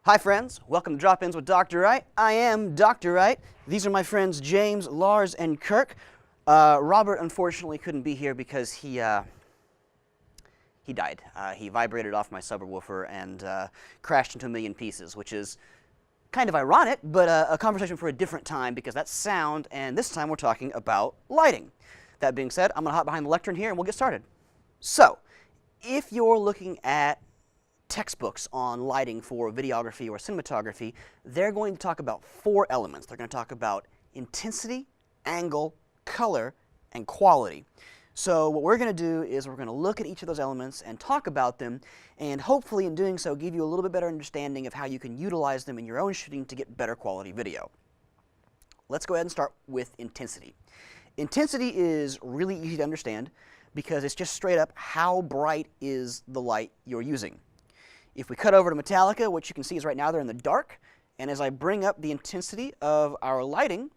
Hi friends, welcome to Drop-Ins with Dr. Wright. I am Dr. Wright. These are my friends James, Lars, and Kirk. Robert unfortunately couldn't be here because he died. He vibrated off my subwoofer and crashed into a million pieces, which is kind of ironic, but a conversation for a different time because that's sound, and this time we're talking about lighting. That being said, I'm going to hop behind the lectern here and we'll get started. So, if you're looking at textbooks on lighting for videography or cinematography, they're going to talk about four elements. They're going to talk about intensity, angle, color, and quality. So what we're going to do is we're going to look at each of those elements and talk about them, and hopefully in doing so give you a little bit better understanding of how you can utilize them in your own shooting to get better quality video. Let's go ahead and start with intensity. Intensity is really easy to understand because it's just straight up how bright is the light you're using. If we cut over to Metallica, what you can see is right now they're in the dark, and as I bring up the intensity of our lighting,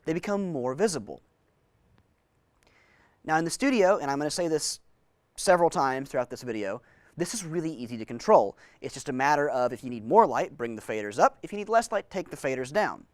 they become more visible. Now in the studio, and I'm going to say this several times throughout this video, this is really easy to control. It's just a matter of if you need more light, bring the faders up. If you need less light, take the faders down.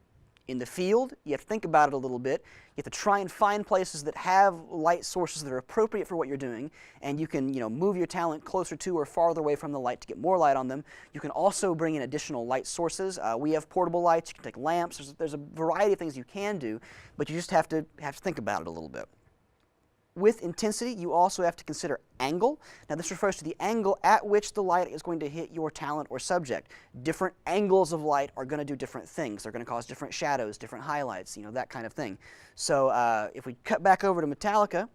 In the field, you have to think about it a little bit. You have to try and find places that have light sources that are appropriate for what you're doing, and you can, move your talent closer to or farther away from the light to get more light on them. You can also bring in additional light sources. We have portable lights. You can take lamps. There's a variety of things you can do, but you just have to think about it a little bit. With intensity, you also have to consider angle. Now this refers to the angle at which the light is going to hit your talent or subject. Different angles of light are going to do different things. They're going to cause different shadows, different highlights, that kind of thing. So if we cut back over to Metallica,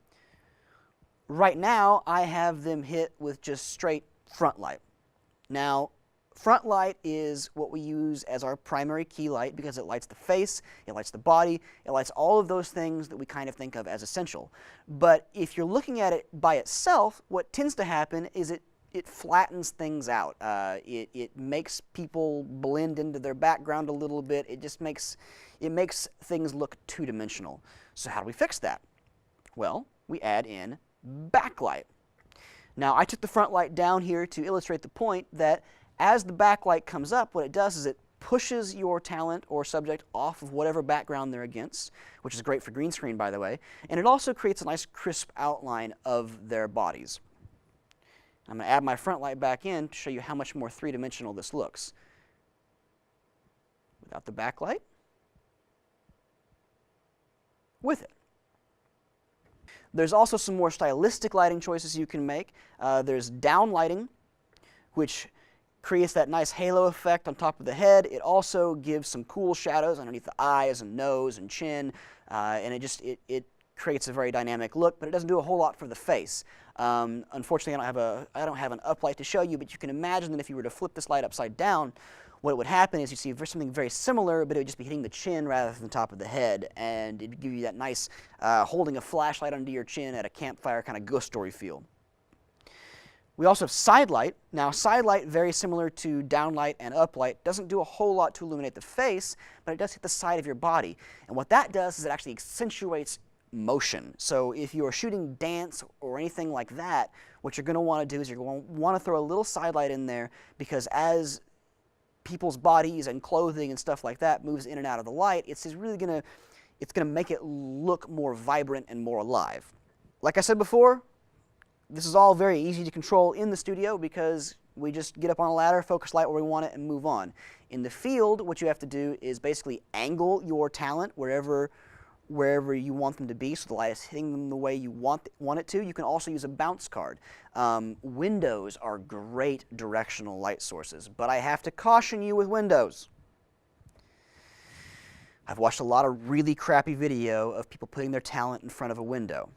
right now I have them hit with just straight front light. Now, front light is what we use as our primary key light because it lights the face, it lights the body, it lights all of those things that we kind of think of as essential. But if you're looking at it by itself, what tends to happen is it flattens things out. It makes people blend into their background a little bit. It makes things look two-dimensional. So how do we fix that? Well, we add in backlight. Now, I took the front light down here to illustrate the point that as the backlight comes up, what it does is it pushes your talent or subject off of whatever background they're against, which is great for green screen, by the way, and it also creates a nice crisp outline of their bodies. I'm going to add my front light back in to show you how much more three-dimensional this looks. Without the backlight, with it. There's also some more stylistic lighting choices you can make. There's down lighting, which creates that nice halo effect on top of the head. It also gives some cool shadows underneath the eyes and nose and chin, and it creates a very dynamic look, but it doesn't do a whole lot for the face. Unfortunately, I don't have an uplight to show you, but you can imagine that if you were to flip this light upside down, what would happen is you see something very similar, but it would just be hitting the chin rather than the top of the head, and it would give you that nice holding a flashlight under your chin at a campfire kind of ghost story feel. We also have side light. Now, side light, very similar to downlight and uplight, doesn't do a whole lot to illuminate the face, but it does hit the side of your body. And what that does is it actually accentuates motion. So if you're shooting dance or anything like that, what you're going to want to do is you're going to want to throw a little side light in there, because as people's bodies and clothing and stuff like that moves in and out of the light, it's really going to make it look more vibrant and more alive. Like I said before, this is all very easy to control in the studio because we just get up on a ladder, focus light where we want it, and move on. In the field, what you have to do is basically angle your talent wherever you want them to be, so the light is hitting them the way you want it to. You can also use a bounce card. Windows are great directional light sources, but I have to caution you with windows. I've watched a lot of really crappy video of people putting their talent in front of a window.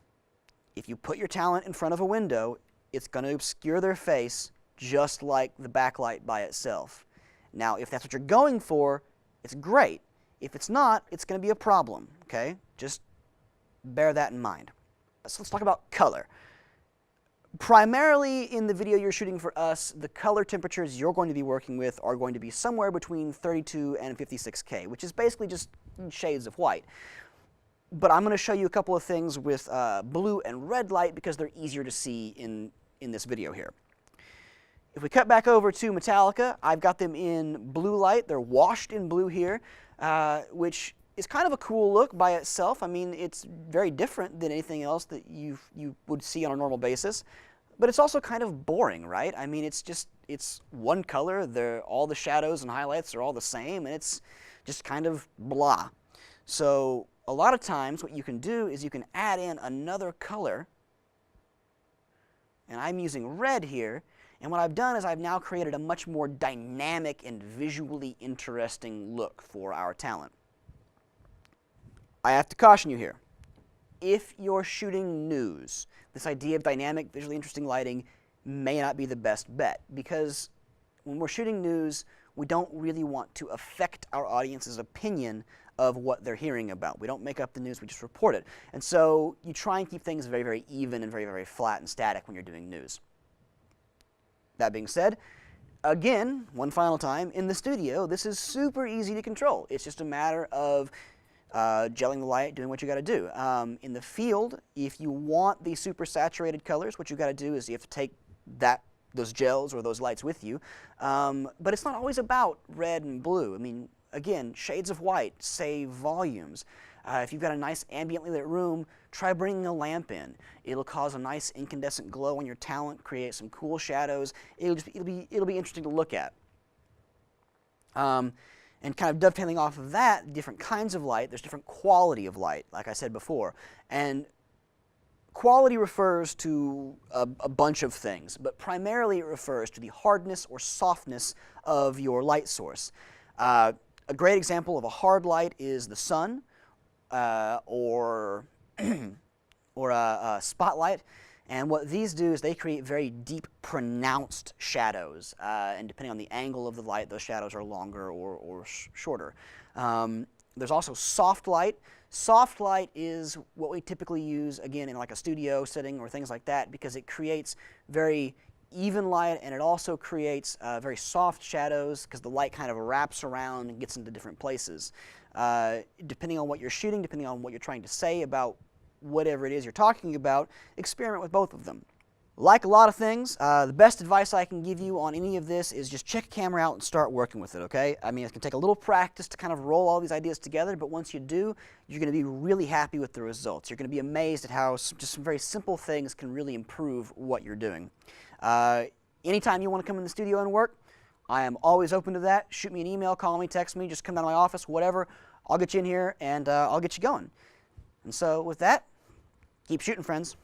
If you put your talent in front of a window, it's going to obscure their face just like the backlight by itself. Now, if that's what you're going for, it's great. If it's not, it's going to be a problem, okay? Just bear that in mind. So let's talk about color. Primarily in the video you're shooting for us, the color temperatures you're going to be working with are going to be somewhere between 32 and 56K, which is basically just shades of white. But I'm going to show you a couple of things with blue and red light because they're easier to see in this video here. If we cut back over to Metallica, I've got them in blue light. They're washed in blue here, which is kind of a cool look by itself. I mean, it's very different than anything else that you would see on a normal basis, but it's also kind of boring, right? I mean, it's one color. All the shadows and highlights are all the same, and it's just kind of blah. So a lot of times what you can do is you can add in another color, and I'm using red here, and what I've done is I've now created a much more dynamic and visually interesting look for our talent. I have to caution you here. If you're shooting news, this idea of dynamic, visually interesting lighting may not be the best bet, because when we're shooting news, we don't really want to affect our audience's opinion of what they're hearing about. We don't make up the news, we just report it. And so you try and keep things very, very even and very, very flat and static when you're doing news. That being said, again, one final time, in the studio, this is super easy to control. It's just a matter of gelling the light, doing what you got to do. In the field, if you want these super saturated colors, what you got to do is you have to take those gels or those lights with you. But it's not always about red and blue. I mean, again, shades of white save volumes. If you've got a nice ambiently lit room, try bringing a lamp in. It'll cause a nice incandescent glow on your talent, create some cool shadows. It'll be interesting to look at. And kind of dovetailing off of that, different kinds of light, there's different quality of light, like I said before. And quality refers to a bunch of things, but primarily it refers to the hardness or softness of your light source. A great example of a hard light is the sun, or a spotlight, and what these do is they create very deep, pronounced shadows, and depending on the angle of the light, those shadows are longer or shorter. There's also soft light. Soft light is what we typically use, again, in like a studio setting or things like that, because it creates very even light, and it also creates very soft shadows because the light kind of wraps around and gets into different places. Depending on what you're shooting, depending on what you're trying to say about whatever it is you're talking about, experiment with both of them. Like a lot of things, the best advice I can give you on any of this is just check a camera out and start working with it, okay? I mean, it can take a little practice to kind of roll all these ideas together, but once you do, you're going to be really happy with the results. You're going to be amazed at how just some very simple things can really improve what you're doing. Anytime you want to come in the studio and work, I am always open to that. Shoot me an email, call me, text me, just come down to my office, whatever. I'll get you in here and I'll get you going. And so with that, keep shooting, friends.